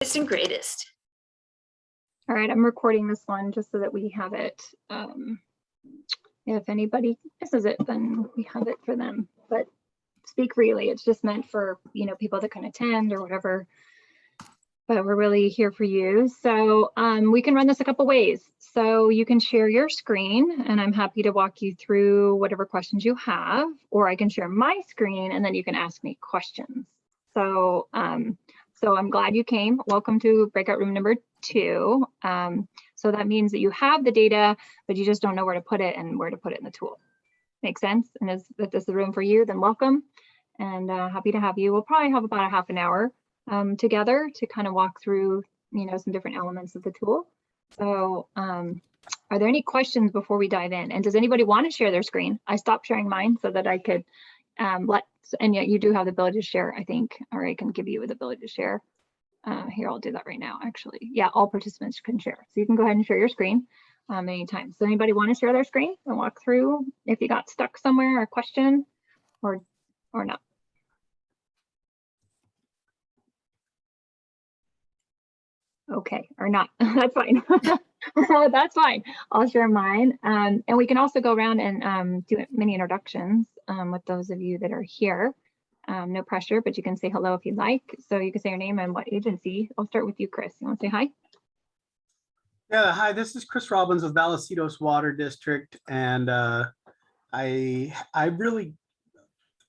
Latest and greatest. All right, I'm recording this one just so that we have it. If anybody misses it, then we have it for them. But speak freely. It's just meant for, people that can attend or whatever. But we're really here for you. So we can run this a couple ways. So you can share your screen and I'm happy to walk you through whatever questions you have, or I can share my screen and then you can ask me questions. So I'm glad you came. Welcome to breakout room number 2. So that means that you have the data, but you just don't know where to put it and where to put it in the tool. Make sense? And if this is the room for you, then welcome and happy to have you. We'll probably have about a half an hour together to kind of walk through, some different elements of the tool. So are there any questions before we dive in? And does anybody want to share their screen? I stopped sharing mine so that I could and yet you do have the ability to share, I think, or I can give you the ability to share. Here, I'll do that right now, actually. Yeah, all participants can share. So you can go ahead and share your screen anytime. So anybody want to share their screen and walk through if you got stuck somewhere, a question or not? Okay, or not, that's fine. That's fine, I'll share mine. And we can also go around and do mini introductions with those of you that are here. No pressure, but you can say hello if you'd like. So you can say your name and what agency. I'll start with you, Chris. You want to say hi? Yeah, hi, this is Chris Robbins of Vallecillos Water District. And I really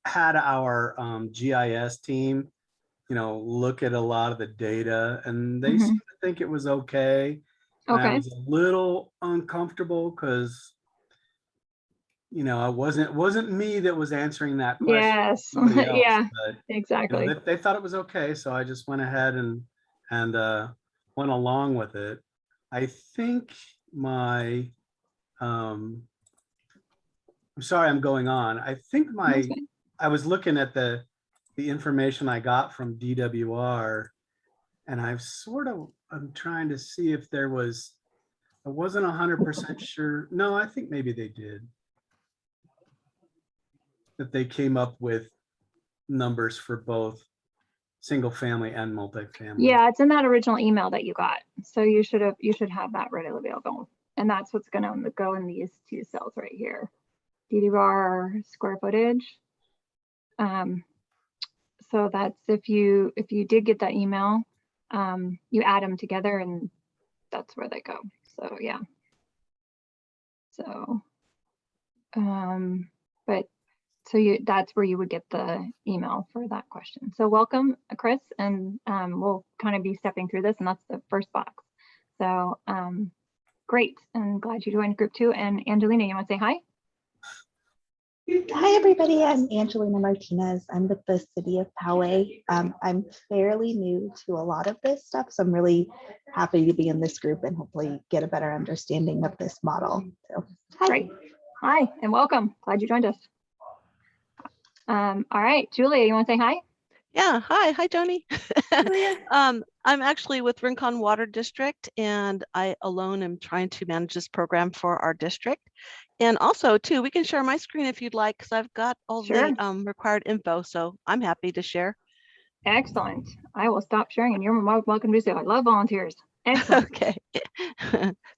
had our GIS team look at a lot of the data and they seemed to think it was okay. And I was a little uncomfortable because it wasn't me that was answering that question. Yes. Else, yeah, but, exactly. They thought it was okay, so I just went ahead and went along with it. I think my I'm sorry I'm going on. I think I was looking at the information I got from DWR, and I'm trying to see if I wasn't 100% sure. No, I think maybe they did. That they came up with numbers for both single family and multifamily. Yeah, it's in that original email that you got. So you should have that readily available. And that's what's going to go in these 2 cells right here. DWR square footage. So that's if you did get that email, you add them together and that's where they go. So yeah. So that's where you would get the email for that question. So welcome, Chris, and we'll kind of be stepping through this, and that's the first box. So great, and glad you joined group 2. And Angelina, you want to say hi? Hi, everybody. I'm Angelina Martinez. I'm with the City of Poway. I'm fairly new to a lot of this stuff, so I'm really happy to be in this group and hopefully get a better understanding of this model. So, hi. Great. Hi, and welcome. Glad you joined us. All right, Julia, you want to say hi? Yeah, hi, Joni. I'm actually with Rincon Water District, and I alone am trying to manage this program for our district. And also, too, we can share my screen if you'd like, because I've got all the required info, so I'm happy to share. Excellent. I will stop sharing, and you're welcome to do so. I love volunteers. Excellent. Okay.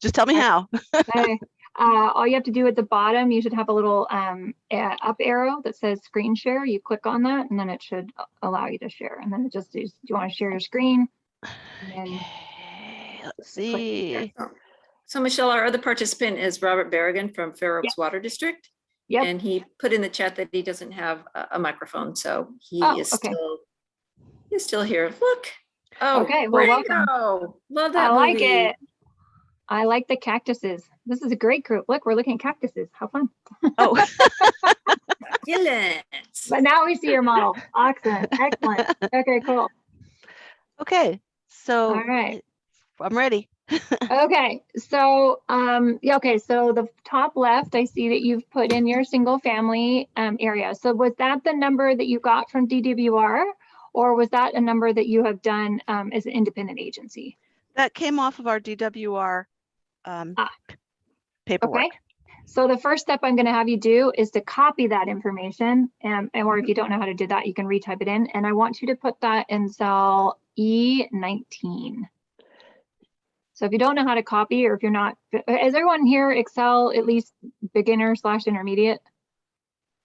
Just tell me how. Okay. All you have to do at the bottom, you should have a little up arrow that says screen share. You click on that and then it should allow you to share. And then it just is, do you want to share your screen? Okay, let's see. So Michelle, our other participant is Robert Berrigan from Fair Oaks Water District. Yep. And he put in the chat that he doesn't have a microphone. So he is still here. Look. Oh, okay. Well, welcome. Love that I like movie. it. I like the cactuses. This is a great group. Look, we're looking at cactuses. How fun. Oh. But now we see your model. Excellent. Excellent. Okay, cool. Okay. So all right. I'm ready. Okay. So so the top left, I see that you've put in your single family area. So was that the number that you got from DWR, or was that a number that you have done as an independent agency? That came off of our DWR paperwork. Okay. So the first step I'm going to have you do is to copy that information, or if you don't know how to do that, you can retype it in. And I want you to put that in cell E19. So if you don't know how to copy, or if you're not, is everyone here Excel at least beginner / intermediate?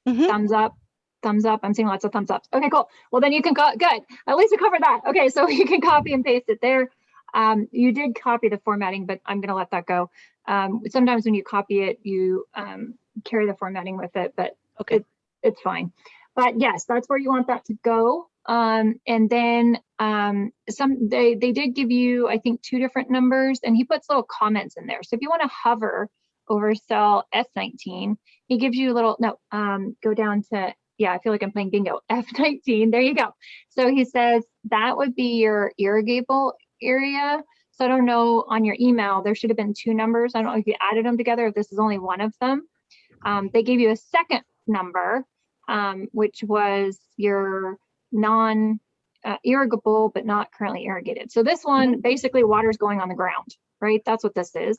Mhm. Thumbs up, thumbs up. I'm seeing lots of thumbs ups. Okay, cool. Well, then you can good. At least we covered that. Okay, so you can copy and paste it there. You did copy the formatting, but I'm going to let that go. Sometimes when you copy it, you carry the formatting with it, but Okay. it's fine. But yes, that's where you want that to go. And then they did give you, I think, 2 different numbers, and he puts little comments in there. So if you want to hover over cell S19, he gives you a little, go down to, yeah, I feel like I'm playing bingo, F19, there you go. So he says that would be your irrigable area. So I don't know, on your email, there should have been 2 numbers. I don't know if you added them together, if this is only one of them. They gave you a second number, which was your non-irrigable, but not currently irrigated. So this one, basically water's going on the ground, right? That's what this is.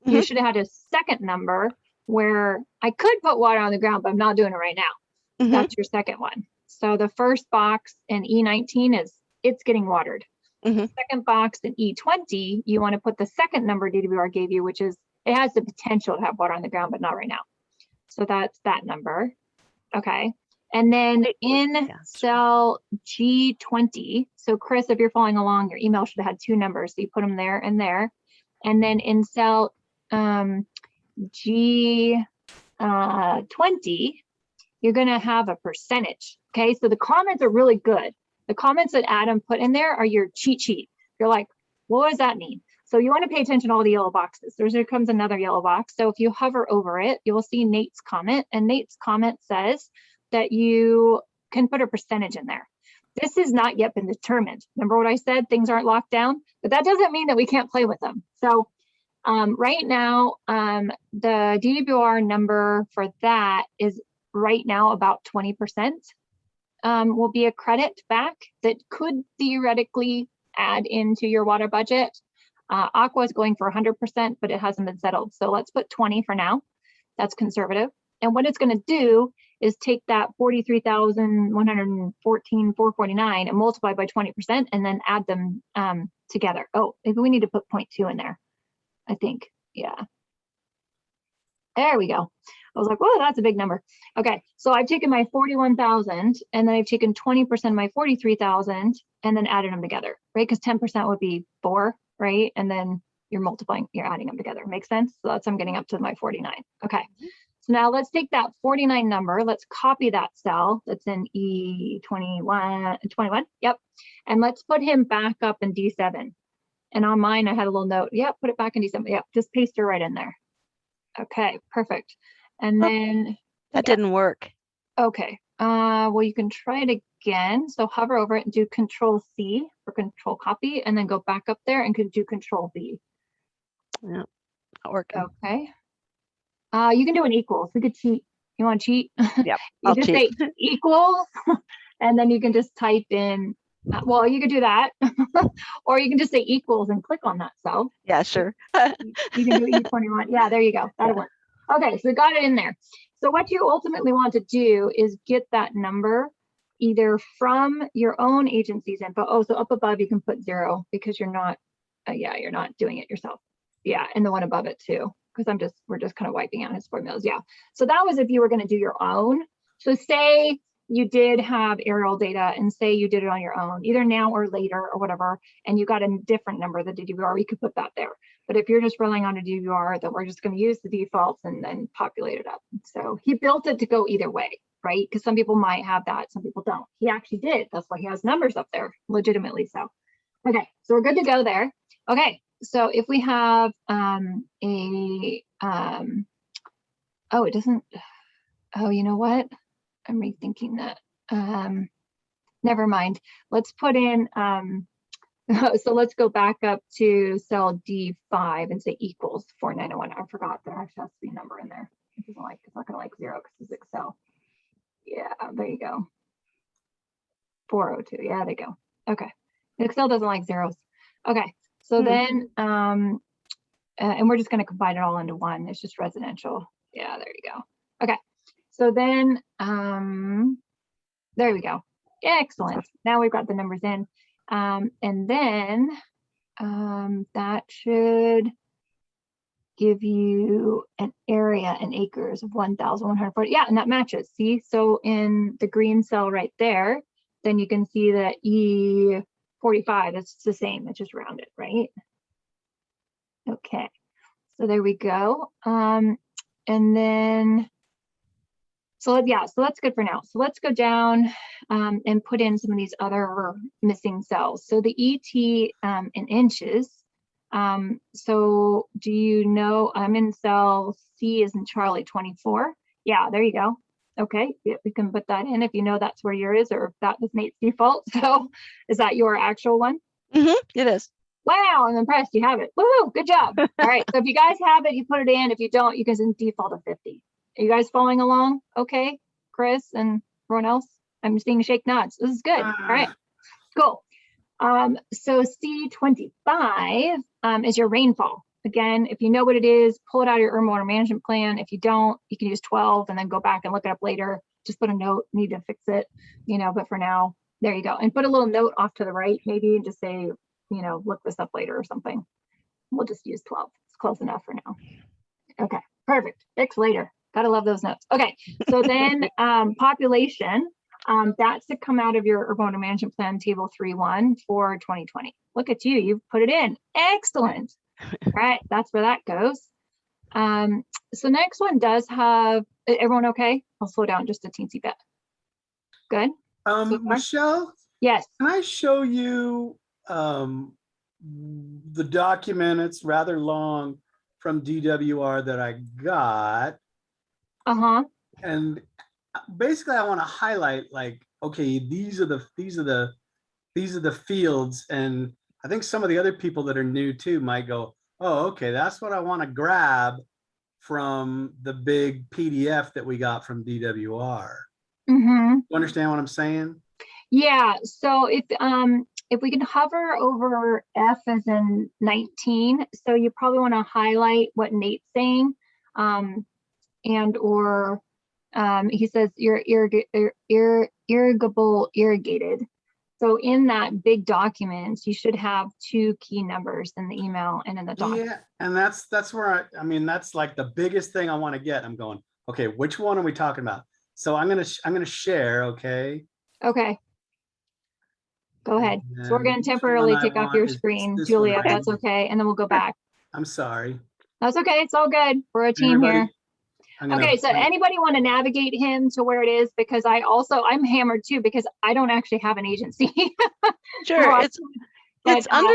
You should have had a second number where I could put water on the ground, but I'm not doing it right now. That's your second one. So the first box in E19 is it's getting watered. Second box in E20, you want to put the second number DWR gave you, which is it has the potential to have water on the ground, but not right now. So that's that number. Okay. And then in cell G20, so Chris, if you're following along, your email should have had 2 numbers. So you put them there and there. And then in cell G20, you're going to have a percentage. Okay. So the comments are really good. The comments that Adam put in there are your cheat sheet. You're like, what does that mean? So you want to pay attention to all the yellow boxes. There comes another yellow box. So if you hover over it, you will see Nate's comment. And Nate's comment says that you can put a percentage in there. This has not yet been determined. Remember what I said? Things aren't locked down, but that doesn't mean that we can't play with them. So right now, the DWR number for that is right now about 20%. Will be a credit back that could theoretically add into your water budget. Aqua is going for 100%, but it hasn't been settled. So let's put 20 for now. That's conservative. And what it's going to do is take that 43,114,449 and multiply by 20% and then add them together. Oh, maybe we need to put 0.2 in there, I think. Yeah. There we go. I was like, whoa, that's a big number. Okay, so I've taken my 41,000 and then I've taken 20% of my 43,000 and then added them together, right? Because 10% would be 4, right? And then you're multiplying, you're adding them together. Makes sense? So that's, I'm getting up to my 49. Okay, so now let's take that 49 number. Let's copy that cell that's in E21, yep. And let's put him back up in D7. And on mine, I had a little note. Yep, put it back in D7. Yep, just paste it right in there. Okay, perfect. And then that didn't work. Okay, well, you can try it again. So hover over it and do Control C for control copy, and then go back up there and do Control V. Yeah, not working. Okay. You can do an equals. We could cheat. You want to cheat? Yep, You just say equals, and then you can just type in. Well, you could do that, or you can just say equals and click on that cell. Yeah, sure. You can do E21. Yeah, there you go. That'll work. Okay, so we got it in there. So what you ultimately want to do is get that number either from your own agency's info. Oh, so up above you can put 0 because you're not, you're not doing it yourself. Yeah, and the one above it too, because we're just kind of wiping out his formulas. Yeah. So that was if you were going to do your own. So say you did have aerial data and say you did it on your own, either now or later or whatever, and you got a different number, the DWR, you could put that there. But if you're just relying on a DWR, then we're just going to use the defaults and then populate it up. So he built it to go either way, right? Because some people might have that, some people don't. He actually did. That's why he has numbers up there, legitimately so. Okay, so we're good to go there. Okay, so if we have oh, it doesn't, oh, you know what? I'm rethinking that. Never mind. Let's put in, so let's go back up to cell D5 and say equals 4901. I forgot there actually has to be a number in there. It doesn't like, it's not gonna like 0 because it's Excel. Yeah, there you go. 402, yeah, there you go. Okay, Excel doesn't like zeros. Okay, so then, and we're just gonna combine it all into one. It's just residential. Yeah, there you go. Okay, so then, there we go. Excellent. Now we've got the numbers in. And then that should give you an area in acres of 1,140. Yeah, and that matches. See, so in the green cell right there, then you can see that E45, it's the same, it's just rounded, right? Okay, so there we go. And then, so that's good for now. So let's go down and put in some of these other missing cells. So the ET in inches. So do you know, I'm in cell C is in Charlie 24. Yeah, there you go. Okay, yeah, we can put that in if you know that's where yours is, or if that was Nate's default. So is that your actual one? It is. Wow, I'm impressed you have it. Woohoo, good job. All right, so if you guys have it, you put it in. If you don't, you can default to 50. Are you guys following along? Okay, Chris and everyone else? I'm seeing shake nods. This is good. All right, cool. So C25 is your rainfall. Again, if you know what it is, pull it out of your urban water management plan. If you don't, you can use 12 and then go back and look it up later. Just put a note, need to fix it, but for now, there you go. And put a little note off to the right, maybe, and just say, look this up later or something. We'll just use 12. It's close enough for now. Okay, perfect. Fix later. Gotta love those notes. Okay, so then population, that's to come out of your urban water management plan table 3.1 for 2020. Look at you, you've put it in. Excellent. All right, that's where that goes. So next one does have, everyone okay? I'll slow down just a teensy bit. Good. Michelle, Yes. can I show you the document? It's rather long from DWR that I got. And basically I want to highlight, like, okay, these are the fields, and I think some of the other people that are new too might go, oh, okay, that's what I want to grab from the big PDF that we got from DWR. You understand what I'm saying? Yeah, so if we can hover over F as in 19, so you probably want to highlight what Nate's saying, and or he says irrigable irrigated. So in that big document, you should have 2 key numbers in the email and in the document. Yeah, and that's where I mean, that's like the biggest thing I want to get. I'm going, okay, which one are we talking about? So I'm gonna share, okay? Okay. Go ahead. And So we're going to temporarily kick off your screen, Julia, if that's okay, and then we'll go back. I'm sorry. That's okay. It's all good. We're a team here. Okay, so anybody want to navigate him to where it is? Because I'm hammered too, because I don't actually have an agency. Sure, it's under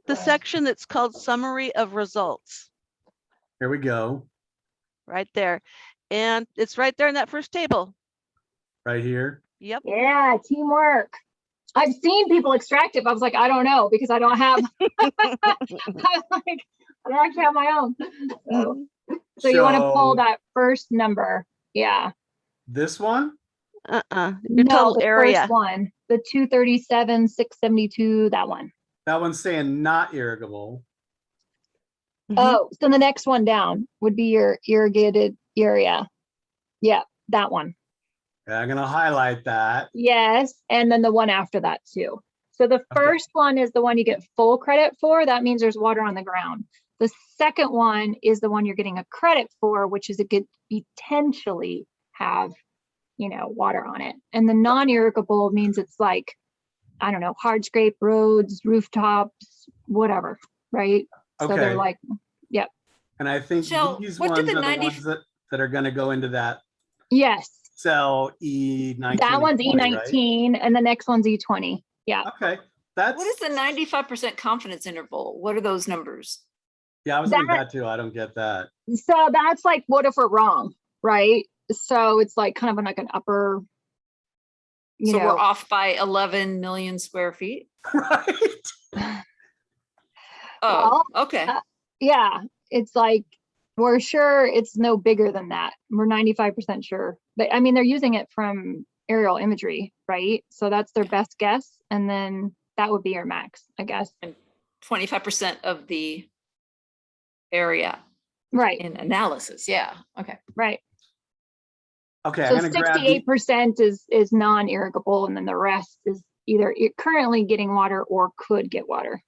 the section that's called Summary of Results. Here we go. Right there. And it's right there in that first table. Right here. Yep. Yeah, teamwork. I've seen people extract it, but I was like, I don't know, because I don't have, I don't actually have my own. So you want to pull that first number. Yeah. This one? Your total area. First one, the 237, 672, that one. That one's saying not irrigable. Oh, so the next one down would be your irrigated area. Yeah, that one. Yeah, I'm gonna highlight that. Yes, and then the one after that too. So the first one is the one you get full credit for. That means there's water on the ground. The second one is the one you're getting a credit for, which is it could potentially have, water on it. And the non-irrigable means it's like, I don't know, hardscape roads, rooftops, whatever, right? Okay. So they're like, yep. And I think Michelle, these what ones did are the the ones that are gonna go into that Yes. cell E19. That one's 20, E19, right? and the next one's E20. Yeah. Okay. That's What is the 95% confidence interval? What are those numbers? yeah, I was thinking that too. I don't get that. So that's like, what if we're wrong, right? So it's like kind of like an upper, So we're off by 11 million square feet. Right. Oh, okay. Yeah, it's like, we're sure it's no bigger than that. We're 95% sure. But I mean, they're using it from aerial imagery, right? So that's their best guess. And then that would be your max, I guess. And 25% of the area. Right. In analysis. Yeah. Okay. Right. Okay, So I'm gonna grab 68% is non-irrigable, and then the rest is either you're currently getting water or could get water.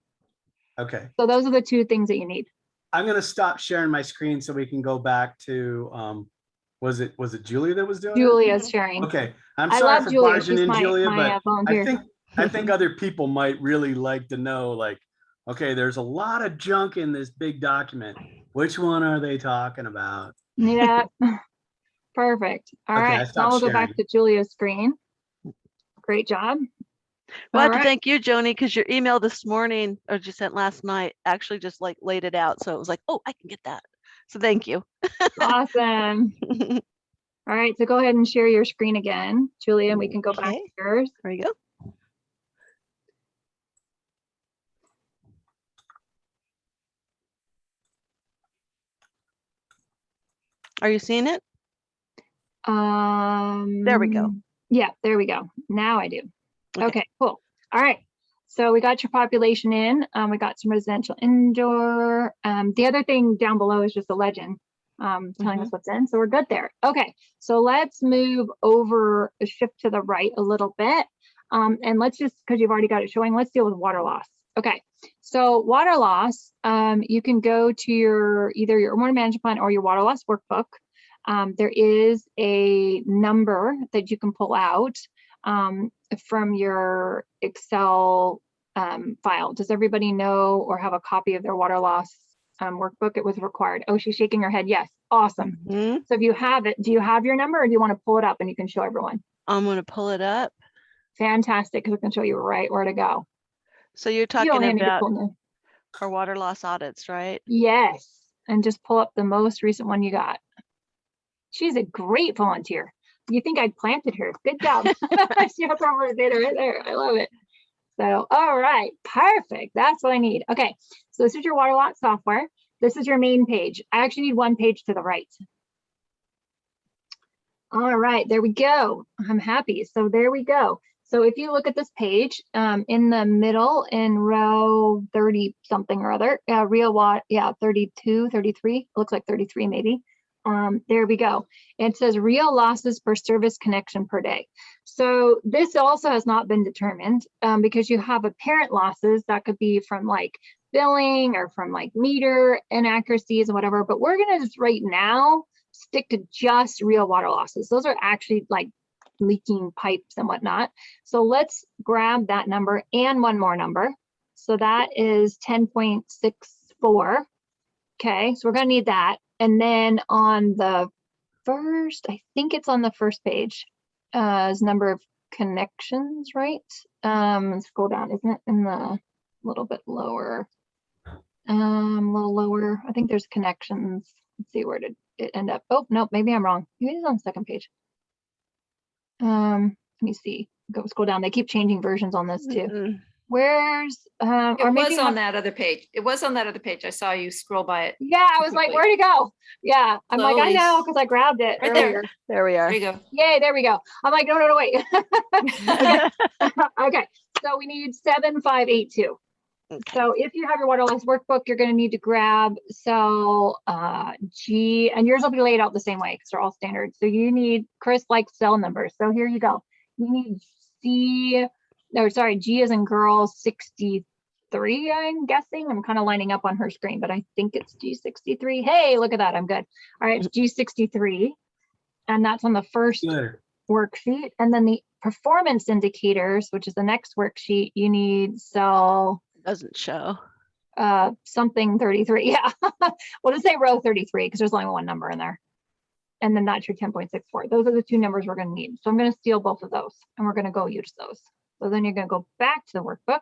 Okay. So those are the two things that you need. I'm gonna stop sharing my screen so we can go back to, was it Julia that was doing it? Julia's sharing. Okay, I'm I sorry love for Julia. barging She's in, my Julia, but volunteer. I think other people might really like to know, like, okay, there's a lot of junk in this big document. Which one are they talking about? Yeah, perfect. All Okay, I right, now stopped we'll go back sharing. to Julia's screen. Great job. Well, I have All to right. thank you, Joni, because your email this morning, or you sent last night, actually just like laid it out. So it was like, oh, I can get that. So thank you. Awesome. All right, so go ahead and share your screen again, Julia, and we can go back Okay. to yours. There you go. Are you seeing it? There we go. Yeah, there we go. Now I do. Okay. Okay, cool. All right. So we got your population in. We got some residential indoor. The other thing down below is just a legend telling us what's in. So we're good there. Okay, so let's move over, shift to the right a little bit. And let's just, because you've already got it showing, let's deal with water loss. Okay, so water loss, you can go to your either your water management plan or your water loss workbook. There is a number that you can pull out from your Excel file. Does everybody know or have a copy of their water loss workbook? It was required. Oh, she's shaking her head. Yes. Awesome. So if you have it, do you have your number or do you want to pull it up and you can show everyone? I'm going to pull it up. Fantastic, because we can show you right where to go. So you're You talking only need to about pull in. our water loss audits, right? Yes. And just pull up the most recent one you got. She's a great volunteer. You think I planted her. Good job. She has our data right there. I love it. So, all right, perfect. That's what I need. Okay, so this is your water lot software. This is your main page. I actually need one page to the right. All right, there we go. I'm happy. So there we go. So if you look at this page, in the middle in row 30 something or other, real water, yeah, 32, 33, it looks like 33 maybe. There we go. It says real losses per service connection per day. So this also has not been determined because you have apparent losses that could be from like billing or from like meter inaccuracies and whatever, but we're gonna just right now stick to just real water losses. Those are actually like leaking pipes and whatnot. So let's grab that number and one more number. So that is 10.64. Okay, so we're gonna need that. And then on the first, I think it's on the first page, is number of connections, right? Scroll down, isn't it in the little bit lower? A little lower. I think there's connections. Let's see, where did it end up? Oh, no, maybe I'm wrong. Maybe it's on the second page. Let me see. Go scroll down. They keep changing versions on this too. Where's It was on that other page. It was on that other page. I saw you scroll by it. yeah, I was like, where'd it go? Yeah, I'm like, I Slowly. know, because I grabbed it Right earlier. There we are. There you go. Yay, there we go. I'm like, no, wait. Okay, so we need 7582. Okay. So if you have your water loss workbook, you're going to need to grab cell G, and yours will be laid out the same way because they're all standard. So you need, Chris likes cell numbers. So here you go. You need G as in girl 63, I'm guessing. I'm kind of lining up on her screen, but I think it's G63. Hey, look at that. I'm good. All right, it's G63. And that's on the first worksheet. And then the performance indicators, which is the next worksheet, you need cell Doesn't show. something 33. Yeah. We'll just say row 33 because there's only one number in there. And then that's your 10.64. Those are the two numbers we're going to need. So I'm going to steal both of those and we're going to go use those. So then you're going to go back to the workbook.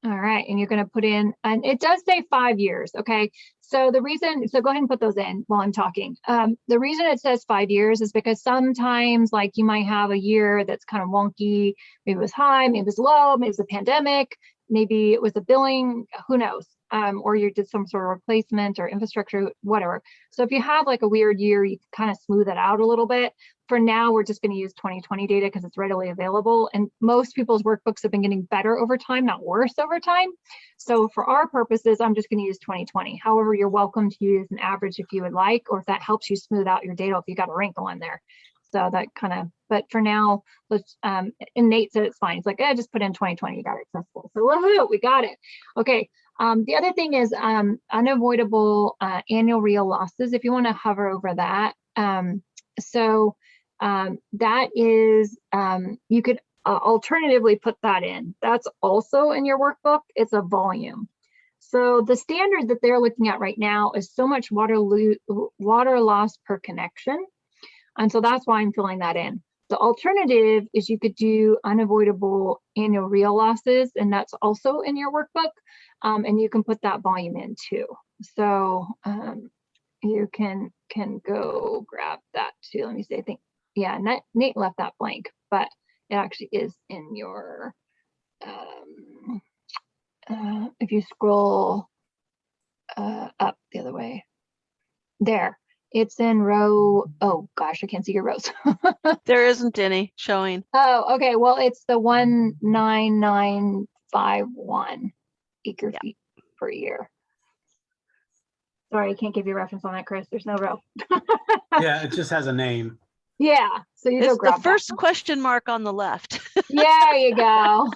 All right, and you're going to put in, and it does say 5 years, okay? So the reason, so go ahead and put those in while I'm talking. The reason it says 5 years is because sometimes like you might have a year that's kind of wonky, maybe it was high, maybe it was low, maybe it was a pandemic, maybe it was a billing, who knows? Or you did some sort of replacement or infrastructure, whatever. So if you have like a weird year, you can kind of smooth it out a little bit. For now, we're just going to use 2020 data because it's readily available. And most people's workbooks have been getting better over time, not worse over time. So for our purposes, I'm just going to use 2020. However, you're welcome to use an average if you would like, or if that helps you smooth out your data if you got a wrinkle in there. So that kind of but for now, let's, and Nate said it's fine. He's like, just put in 2020, you got it accessible. So woohoo, we got it. Okay. The other thing is unavoidable annual real losses. If you want to hover over that. That is, you could alternatively put that in. That's also in your workbook. It's a volume. So the standard that they're looking at right now is so much water loss per connection. And so that's why I'm filling that in. The alternative is you could do unavoidable annual real losses, and that's also in your workbook. And you can put that volume in too. So you can go grab that too. Let me see, I think, yeah, Nate left that blank, but it actually is in your, if you scroll up the other way, there, it's in row, oh gosh, I can't see your rows. There isn't any showing. Oh, okay, well, it's the 19951 acre feet per year. Sorry, I can't give you a reference on that, Chris. There's no row. Yeah, it just has a name. Yeah, so you go It's grab the first question mark on the left. Yeah, there you go.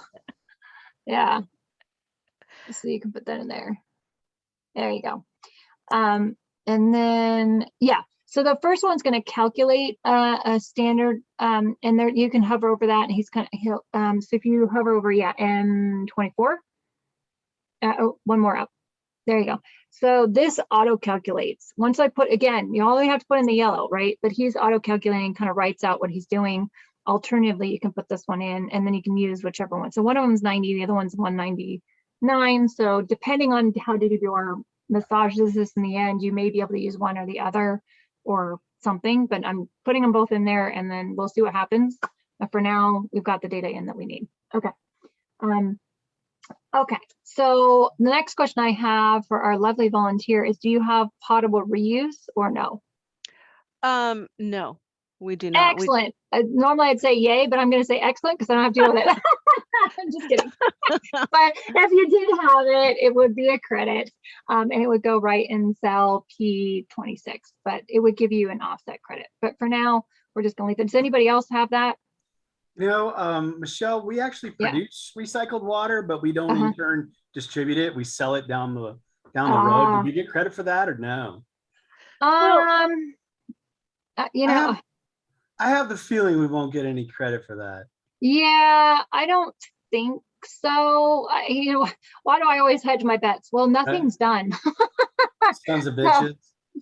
Yeah. So you can put that in there. There you go. And then, yeah. So the first one's going to calculate a standard, and there you can hover over that, and he'll so if you hover over, yeah, M24. Oh, one more up. There you go. So this auto calculates. Once I put, again, you only have to put in the yellow, right? But he's auto calculating, kind of writes out what he's doing. Alternatively, you can put this one in, and then you can use whichever one. So one of them's 90, the other one's 199. So depending on how to do your massages this in the end, you may be able to use one or the other or something, but I'm putting them both in there, and then we'll see what happens. But for now, we've got the data in that we need. Okay. Okay, so the next question I have for our lovely volunteer is, do you have potable reuse or no? No, we do not. Excellent. Normally I'd say yay, but I'm going to say excellent because I don't have to deal with it. I'm just kidding. But if you did have it, it would be a credit, and it would go right in cell P26, but it would give you an offset credit. But for now, we're just going to leave it. Does anybody else have that? You know, Michelle, we actually produce recycled water, but we don't in turn distribute it. We sell it down the road. Did you get credit for that or no? You know, I have the feeling we won't get any credit for that. Yeah, I don't think so. You know, why do I always hedge my bets? Well, nothing's done. Sons of bitches.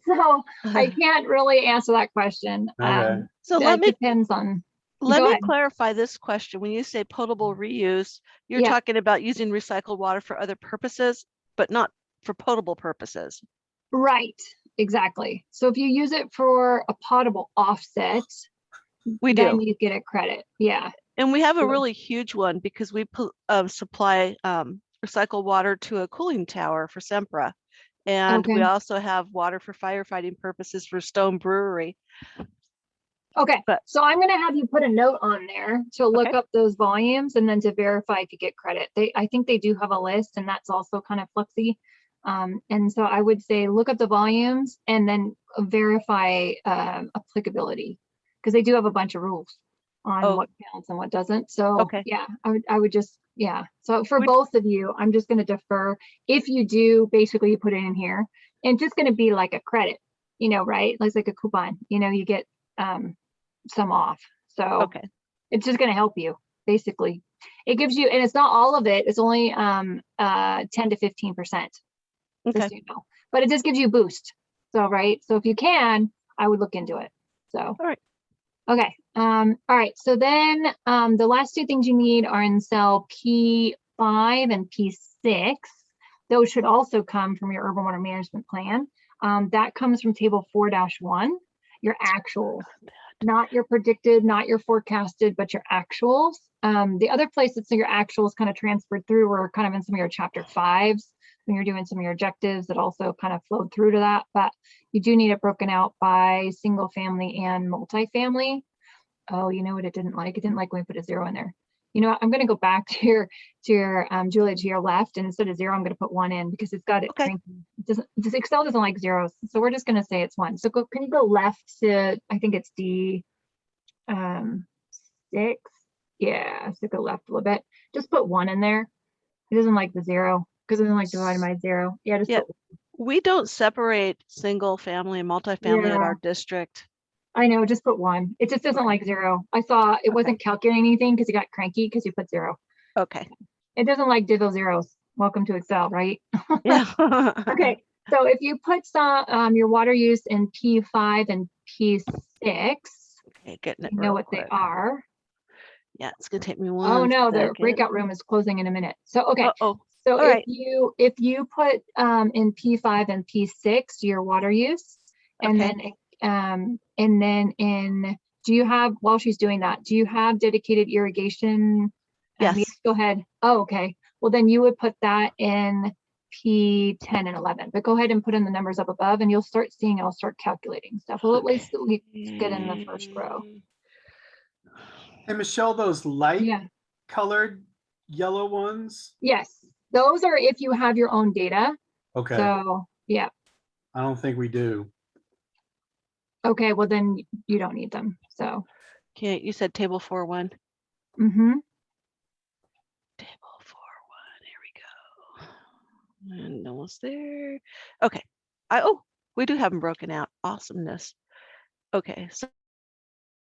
So I can't really answer that question. Okay. So depends on. Let me clarify this question. When you say potable reuse, you're talking about using recycled water for other purposes, but not for potable purposes. Right, exactly. So if you use it for a potable offset, then you get a credit. Yeah. And we have a really huge one because we supply recycled water to a cooling tower for Sempra. And we also have water for firefighting purposes for Stone Brewery. Okay, so I'm going to have you put a note on there to look up those volumes and then to verify if you get credit. I think they do have a list, and that's also kind of fluxy. And so I would say look up the volumes and then verify applicability, because they do have a bunch of rules on what counts and what doesn't. So yeah, I would just, yeah. So for both of you, I'm just going to defer. If you do, basically you put it in here, and it's just going to be like a credit, you know, right? It's like a coupon, you know, you get some off. So it's just going to help you. Basically, it gives you, and it's not all of it. It's only 10 to 15%. Just so you know. But it just gives you a boost. So so if you can, I would look into it. So all right. Okay. All right. So then the last two things you need are in cell P5 and P6. Those should also come from your urban water management plan. That comes from table 4-1, your actuals, not your predicted, not your forecasted, but your actuals. The other place that's your actuals kind of transferred through were kind of in some of your chapter 5s when you're doing some of your objectives that also kind of flowed through to that, but you do need it broken out by single family and multifamily. Oh, you know what it didn't like? It didn't like when we put a 0 in there. You know what? I'm going to go back to your Julia, to your left, and instead of 0, I'm going to put 1 in because it's got it. Excel doesn't like zeros, so we're just going to say it's 1. So can you go left to, I think it's D. 6. Yeah, stick it left a little bit. Just put 1 in there. It doesn't like the 0 because it doesn't like divided by 0. Yeah, just Yeah. put, We don't separate single family and multifamily at Yeah. our district. I know, just put 1. It just doesn't like 0. I saw it wasn't calculating anything because it got cranky because you put 0. Okay. It doesn't like diddle zeros. Welcome to Excel, right? Yeah. Okay, so if you put some your water use in P5 and P6, Okay, getting it you know real what quick. they are. Yeah, it's gonna take me Oh one no, the second. breakout room is closing in a minute. So okay, Uh-oh. so All if right. you put in P5 and P6 your water use, and Okay. then in do you have, while she's doing that, do you have dedicated irrigation? Yes. Go ahead. Oh, okay. Well, then you would put that in P10 and 11, but go ahead and put in the numbers up above and you'll start seeing, I'll start calculating stuff. Well, at least get in the first row. Hey, Michelle, those light Yeah. colored yellow ones? Yes. Those are if you have your own data. Okay, So yeah. I don't think we do. Okay. Well, then you don't need them. So. Okay, you said table 4-1. Mm-hmm. Table 4-1. Here we go. And almost there. Okay. Oh, we do have them broken out. Awesomeness. Okay, so